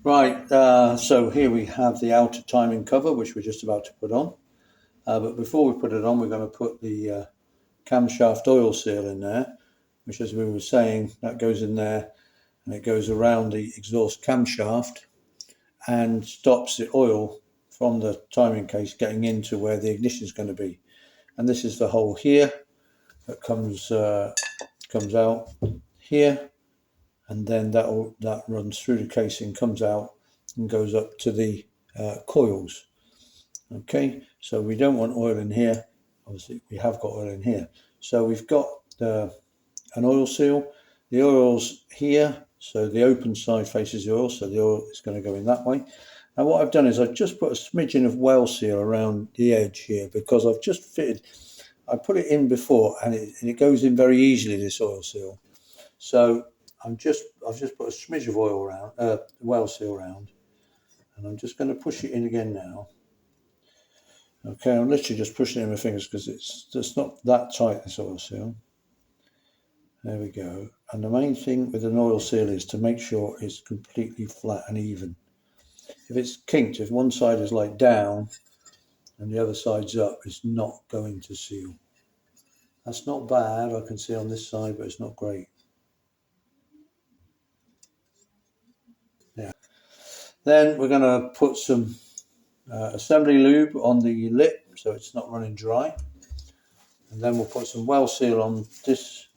Right, so here we have the outer timing cover, which we're just about to put on. But before we put it on, we're going to put the camshaft oil seal in there, which, as we were saying, that goes in there and it goes around the exhaust camshaft and stops the oil from the timing case getting into where the ignition is going to be. And this is the hole here that comes out here, and then that runs through the casing, comes out and goes up to the coils. Okay, so we don't want oil in here. Obviously we have got oil in here, so we've got an oil seal. The oil's here, so the open side faces the oil, so the oil is going to go in that way. And what I've done is I've just put a smidgen of Wellseal around the edge here, because I've just fitted, I put it in before and it goes in very easily, this oil seal. So I've just put a smidge of oil around, Wellseal around, and I'm just going to push it in again now. Okay, I'm literally just pushing it in my fingers because it's just not that tight, this oil seal. There we go. And the main thing with an oil seal is to make sure it's completely flat and even. If it's kinked, if one side is like down and the other side's up, it's not going to seal. That's not bad, I can see on this side, but it's not great. Yeah. Then we're going to put some assembly lube on the lip so it's not running dry. And then we'll put some Wellseal on this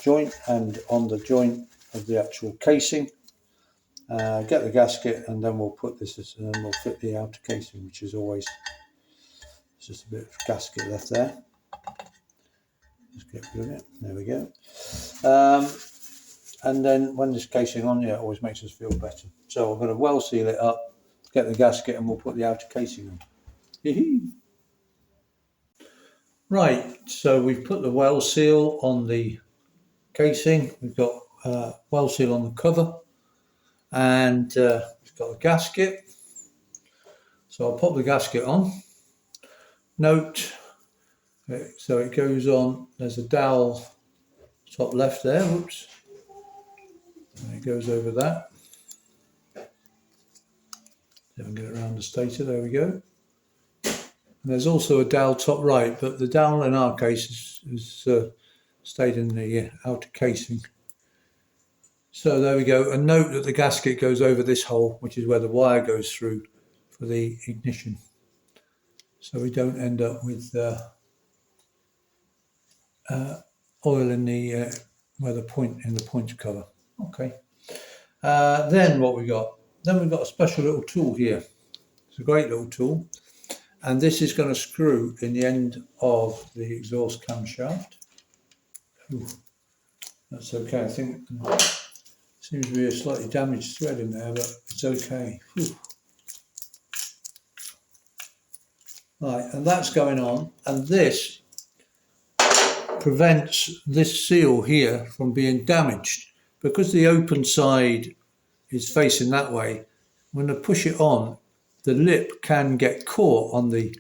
joint and on the joint of the actual casing. Get the gasket, and then we'll put this, and then we'll fit the outer casing, which is always just a bit of gasket left there. Just get rid of it. There we go. And then when this casing on, yeah, it always makes us feel better. So I'm going to Wellseal it up, get the gasket, and we'll put the outer casing on. Right, so we've put the Wellseal on the casing. We've got Wellseal on the cover, and we've got a gasket. So I'll pop the gasket on. Note, so it goes on, there's a dowel top left there, whoops, and it goes over that. See if I can get it around the stator, there we go. And there's also a dowel top right, but the dowel in our case is stayed in the outer casing. So there we go, and note that the gasket goes over this hole, which is where the wire goes through for the ignition. So we don't end up with oil in the where the point in the points cover. Okay. Then what we got? Then we've got a special little tool here. It's a great little tool, and this is going to screw in the end of the exhaust camshaft. Ooh, that's okay. I think there seems to be a slightly damaged thread in there, but it's okay. Ooh. Right, and that's going on, and this prevents this seal here from being damaged, because the open side is facing that way. When I push it on, the lip can get caught on the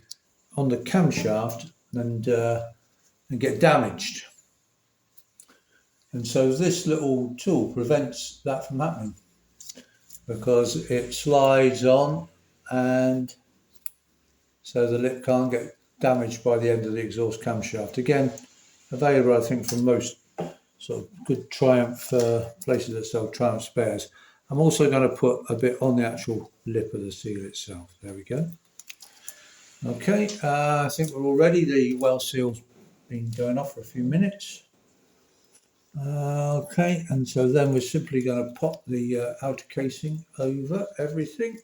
camshaft and get damaged. And so this little tool prevents that from happening, because it slides on, and so the lip can't get damaged by the end of the exhaust camshaft. Again, available, I think, from most sort of good Triumph places that sell Triumph spares. I'm also going to put a bit on the actual lip of the seal itself. There we go. Okay, I think we're all ready. The Wellseal's been going off for a few minutes. Okay, and so then we're simply going to pop the outer casing over everything.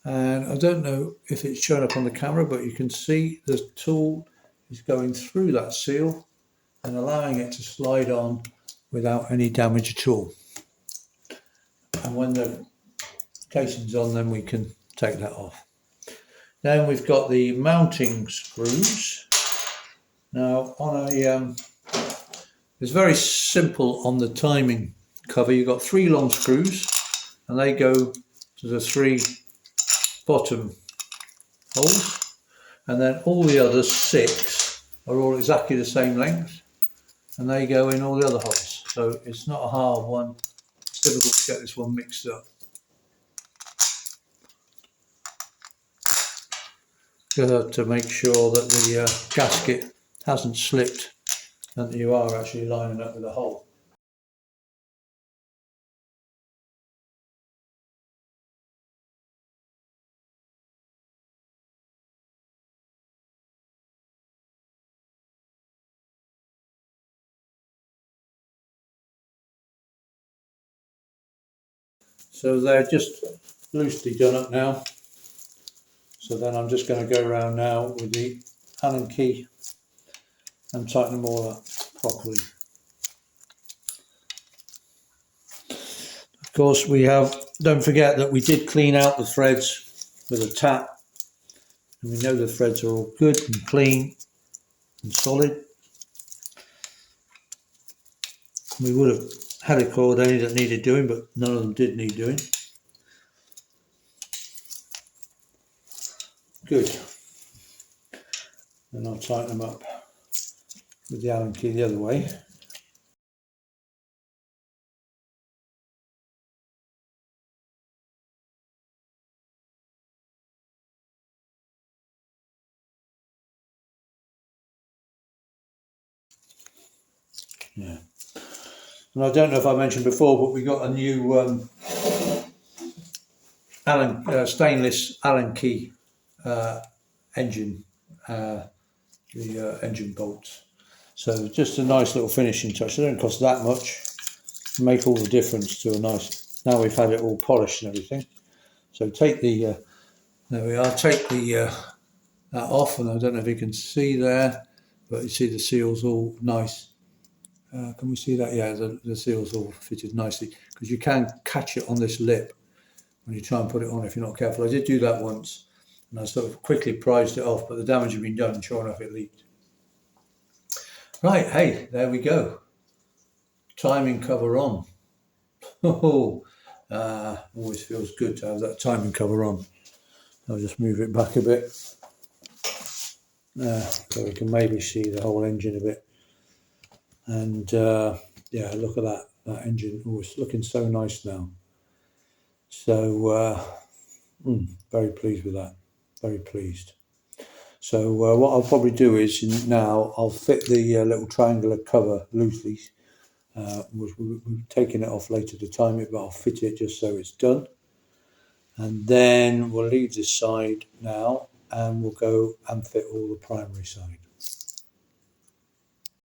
And I don't know if it's showing up on the camera, but you can see the tool is going through that seal and allowing it to slide on without any damage at all. And when the casing's on, then we can take that off. Then we've got the mounting screws. Now on a it's very simple on the timing cover. You've got 3 long screws, and they go to the 3 bottom holes, and then all the other 6 are all exactly the same length, and they go in all the other holes. So it's not a hard one, it's difficult to get this one mixed up. To make sure that the gasket hasn't slipped and that you are actually lining up with the hole. So they're just loosely done up now. So then I'm just going to go around now with the Allen key and tighten them all up properly. Of course, don't forget that we did clean out the threads with a tap, and we know the threads are all good and clean and solid. We would have had a cord any that needed doing, but none of them did need doing. Good. Then I'll tighten them up with the Allen key the other way. Yeah. And I don't know if I mentioned before, but we got a new stainless Allen key engine, the engine bolts. So just a nice little finishing touch. They don't cost that much. Make all the difference to a nice. Now we've had it all polished and everything. So take the there we are. Take the that off, and I don't know if you can see there, but you see the seals all nice. Can we see that? Yeah, the seals all fitted nicely, because you can catch it on this lip when you try and put it on if you're not careful. I did do that once, and I sort of quickly prized it off, but the damage had been done, and sure enough it leaked. Right, hey, there we go. Timing cover on. Oh, always feels good to have that timing cover on. I'll just move it back a bit, so we can maybe see the whole engine a bit. And yeah, look at that engine. Oh, it's looking so nice now. So very pleased with that. Very pleased. So what I'll probably do is now I'll fit the little triangular cover loosely. We're taking it off later to time it, but I'll fit it just so it's done. And then we'll leave this side now, and we'll go and fit all the primary side.